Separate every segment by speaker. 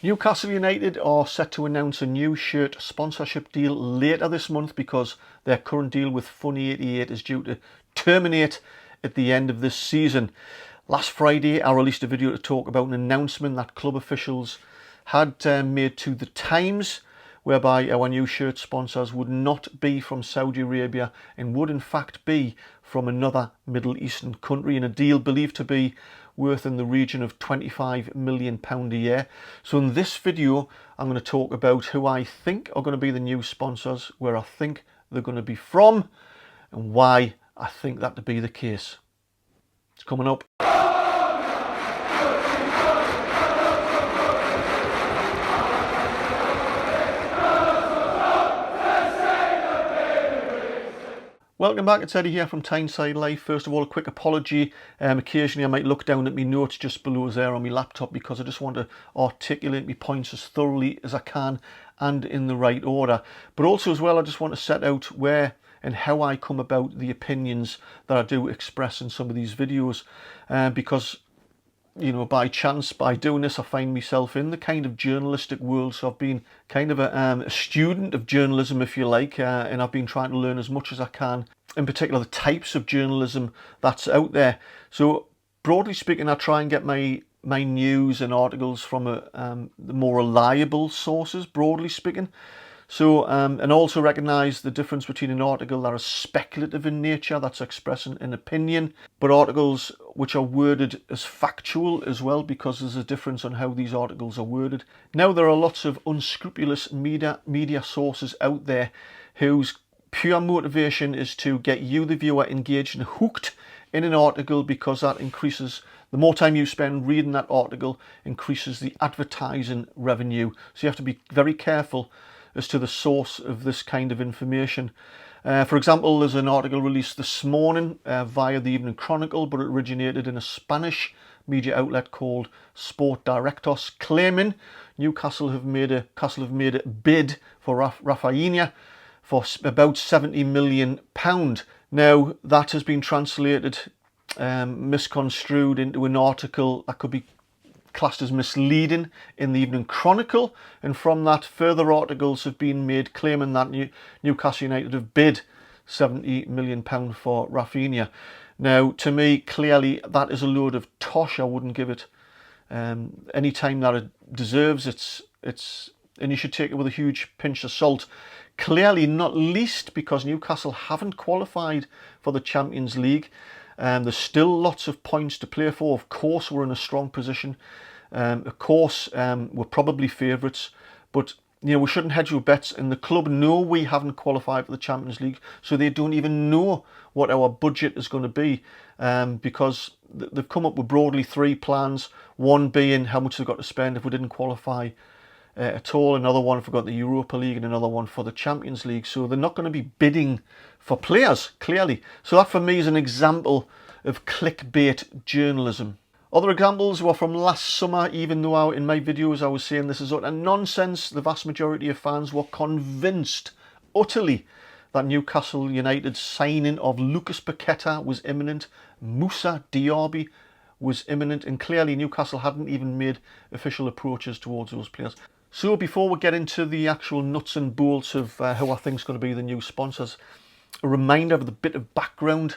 Speaker 1: Newcastle United are set to announce a new shirt sponsorship deal later this month because their current deal with Fun88 is due to terminate at the end of this season. Last Friday, I released a video to talk about an announcement that club officials had made to The Times, whereby our new shirt sponsors would not be from Saudi Arabia and would in fact be from another Middle Eastern country, in a deal believed to be worth in the region of £25 million a year. So in this video, I'm going to talk about who I think are going to be the new sponsors, where I think they're going to be from, and why I think that to be the case. It's coming up. Welcome back, it's Eddie here from Tyneside Life. First of all, a quick apology. Occasionally I might look down at my notes just below there on my laptop because I just want to articulate my points as thoroughly as I can and in the right order. But also as well, I just want to set out where and how I come about the opinions that I do express in some of these videos. Because, you know, by chance, by doing this, I find myself in the kind of journalistic world. So I've been kind of a student of journalism, if you like, and I've been trying to learn as much as I can, in particular the types of journalism that's out there. So broadly speaking, I try and get my news and articles from the more reliable sources, broadly speaking. So, and also recognise the difference between an article that is speculative in nature, that's expressing an opinion, but articles which are worded as factual as well, because there's a difference on how these articles are worded. Now, there are lots of unscrupulous media sources out there whose pure motivation is to get you, the viewer, engaged and hooked in an article, because that increases, the more time you spend reading that article, increases the advertising revenue. So you have to be very careful as to the source of this kind of information. For example, there's an article released this morning via the Evening Chronicle, but it originated in a Spanish media outlet called Sport Directos, claiming Newcastle have made a bid for Rafinha for about £70 million. Now, that has been translated, misconstrued into an article that could be classed as misleading in the Evening Chronicle, and from that further articles have been made claiming that Newcastle United have bid £70 million for Rafinha. Now, to me, clearly that is a load of tosh. I wouldn't give it any time that it deserves. And you should take it with a huge pinch of salt. Clearly, not least because Newcastle haven't qualified for the Champions League. There's still lots of points to play for. Of course, we're in a strong position. Of course, we're probably favourites. But, you know, we shouldn't hedge our bets. And the club know we haven't qualified for the Champions League, so they don't even know what our budget is going to be. Because they've come up with broadly three plans. One being how much they've got to spend if we didn't qualify at all, another one for the Europa League, and another one for the Champions League. So they're not going to be bidding for players, clearly. So that for me is an example of clickbait journalism. Other examples were from last summer, even though in my videos I was saying this is utter nonsense. The vast majority of fans were convinced utterly that Newcastle United's signing of Lucas Paqueta was imminent, Moussa Diaby was imminent, and clearly Newcastle hadn't even made official approaches towards those players. So before we get into the actual nuts and bolts of who I think is going to be the new sponsors, a reminder of the bit of background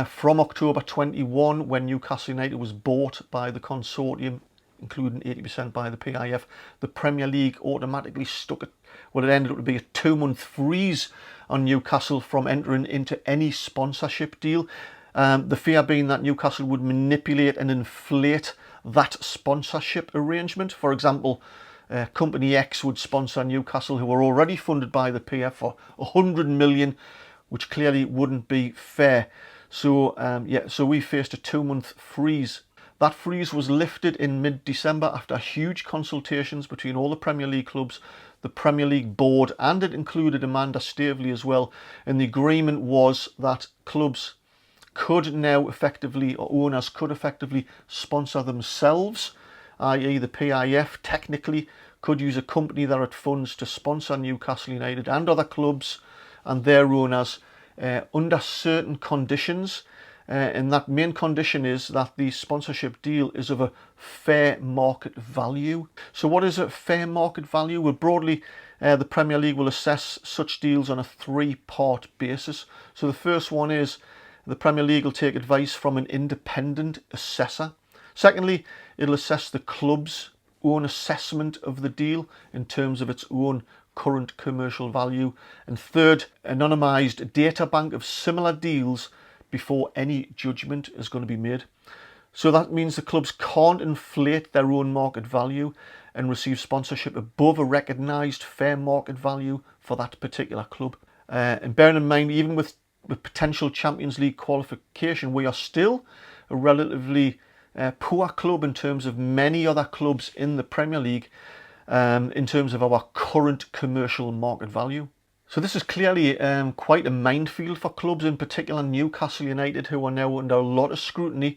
Speaker 1: from October 21, when Newcastle United was bought by the consortium, including 80% by the PIF. The Premier League automatically stuck at what it ended up to be a 2-month freeze on Newcastle from entering into any sponsorship deal. The fear being that Newcastle would manipulate and inflate that sponsorship arrangement. For example, Company X would sponsor Newcastle, who were already funded by the PF, for £100 million, which clearly wouldn't be fair. So so we faced a 2-month freeze. That freeze was lifted in mid-December after huge consultations between all the Premier League clubs, the Premier League board, and it included Amanda Staveley as well. And the agreement was that clubs could now effectively, or owners could effectively, sponsor themselves, i.e. the PIF technically could use a company that had funds to sponsor Newcastle United and other clubs and their owners under certain conditions. and that main condition is that the sponsorship deal is of a fair market value. So what is a fair market value? Well, broadly, the Premier League will assess such deals on a three-part basis. So the first one is the Premier League will take advice from an independent assessor. Secondly, it'll assess the club's own assessment of the deal in terms of its own current commercial value. And third, anonymised data bank of similar deals before any judgment is going to be made. So that means the clubs can't inflate their own market value and receive sponsorship above a recognised fair market value for that particular club. And bearing in mind, even with potential Champions League qualification, we are still a relatively poor club in terms of many other clubs in the Premier League in terms of our current commercial market value. So this is clearly quite a minefield for clubs, in particular Newcastle United, who are now under a lot of scrutiny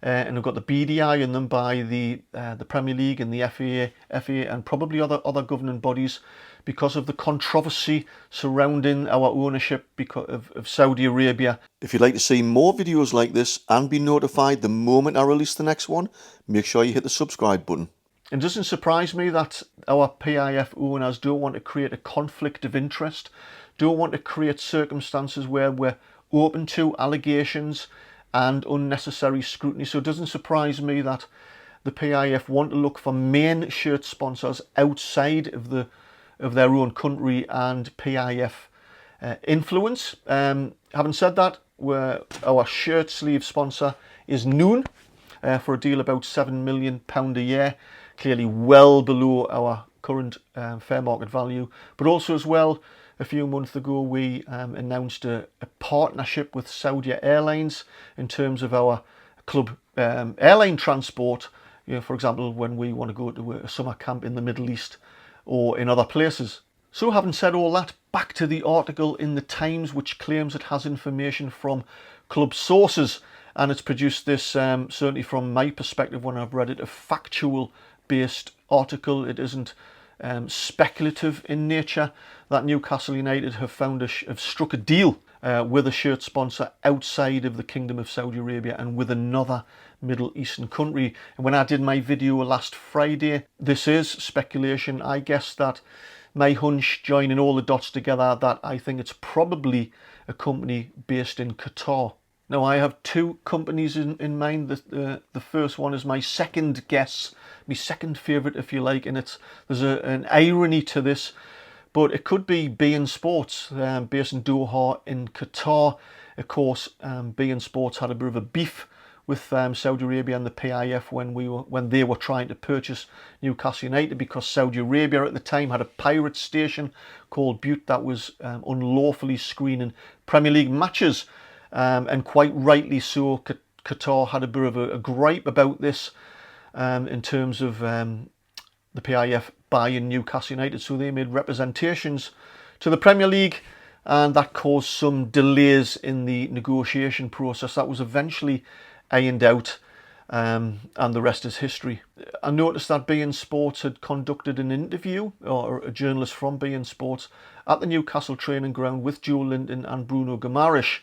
Speaker 1: and have got the beady eye on them by the Premier League and the FA and probably other governing bodies because of the controversy surrounding our ownership of Saudi Arabia. If you'd like to see more videos like this and be notified the moment I release the next one, make sure you hit the subscribe button. It doesn't surprise me that our PIF owners don't want to create a conflict of interest, don't want to create circumstances where we're open to allegations and unnecessary scrutiny. So it doesn't surprise me that the PIF want to look for main shirt sponsors outside of their own country and PIF influence. Having said that, our shirt sleeve sponsor is Noon for a deal about £7 million a year. Clearly well below our current fair market value, but also as well, a few months ago we announced a partnership with Saudi Airlines in terms of our club airline transport. You know, for example, when we want to go to a summer camp in the Middle East or in other places. So having said all that, back to the article in the Times, which claims it has information from club sources, and it's produced this, certainly from my perspective when I've read it, a factual based article. It isn't speculative in nature that Newcastle United have struck a deal with a shirt sponsor outside of the Kingdom of Saudi Arabia and with another Middle Eastern country. And when I did my video last Friday, this is speculation. I guess that my hunch, joining all the dots together, that I think it's probably a company based in Qatar. Now, I have two companies in mind. The first one is my second guess, my second favourite, if you like, and there's an irony to this, but it could be beIN Sports, based in Doha in Qatar. Of course, beIN Sports had a bit of a beef with Saudi Arabia and the PIF when they were trying to purchase Newcastle United, because Saudi Arabia at the time had a pirate station called Butte that was unlawfully screening Premier League matches. And quite rightly so, Qatar had a bit of a gripe about this in terms of the PIF buying Newcastle United. So they made representations to the Premier League, and that caused some delays in the negotiation process. That was eventually ironed out, and the rest is history. I noticed that beIN Sports had conducted an interview, or a journalist from beIN Sports, at the Newcastle training ground with Joe Linton and Bruno Guimaraes.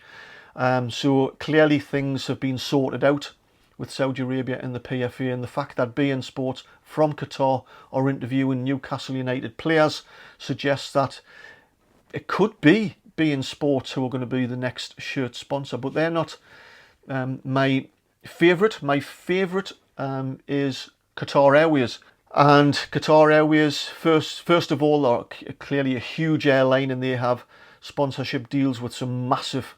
Speaker 1: So clearly things have been sorted out with Saudi Arabia and the PFA, and the fact that beIN Sports from Qatar are interviewing Newcastle United players suggests that it could be beIN Sports who are going to be the next shirt sponsor, but they're not my favourite. My favourite is Qatar Airways. And Qatar Airways, first of all, are clearly a huge airline, and they have sponsorship deals with some massive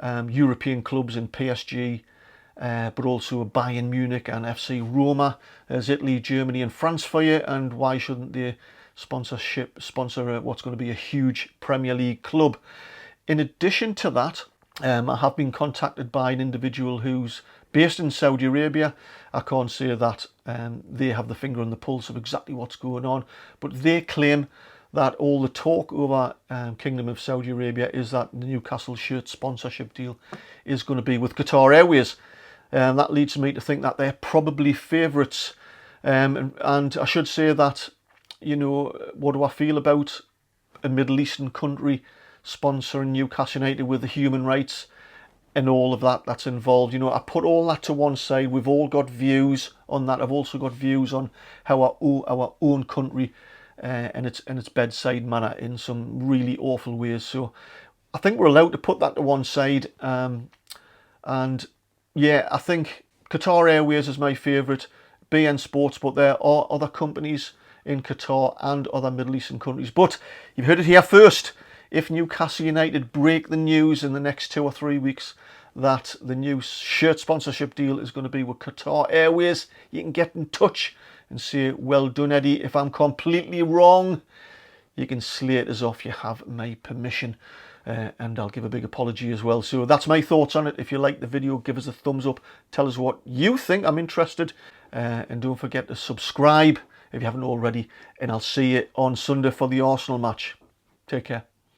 Speaker 1: European clubs in PSG, but also Bayern Munich and FC Roma. There's Italy, Germany and France for you, and why shouldn't they sponsor what's going to be a huge Premier League club? In addition to that, I have been contacted by an individual who's based in Saudi Arabia. I can't say that they have the finger on the pulse of exactly what's going on, but they claim that all the talk over Kingdom of Saudi Arabia is that the Newcastle shirt sponsorship deal is going to be with Qatar Airways. That leads me to think that they're probably favourites. And I should say that, you know, what do I feel about a Middle Eastern country sponsoring Newcastle United with the human rights? and all of that that's involved. You know, I put all that to one side. We've all got views on that. I've also got views on how our own country and its bedside manner in some really awful ways. So I think we're allowed to put that to one side. And yeah, I think Qatar Airways is my favourite. BN Sports, but there are other companies in Qatar and other Middle Eastern countries. But you've heard it here first. If Newcastle United break the news in the next 2 or 3 weeks that the new shirt sponsorship deal is going to be with Qatar Airways, you can get in touch and say, well done, Eddie. If I'm completely wrong, you can slate us off. You have my permission. And I'll give a big apology as well. So that's my thoughts on it. If you like the video, give us a thumbs up. Tell us what you think. I'm interested. And don't forget to subscribe if you haven't already. And I'll see you on Sunday for the Arsenal match. Take care.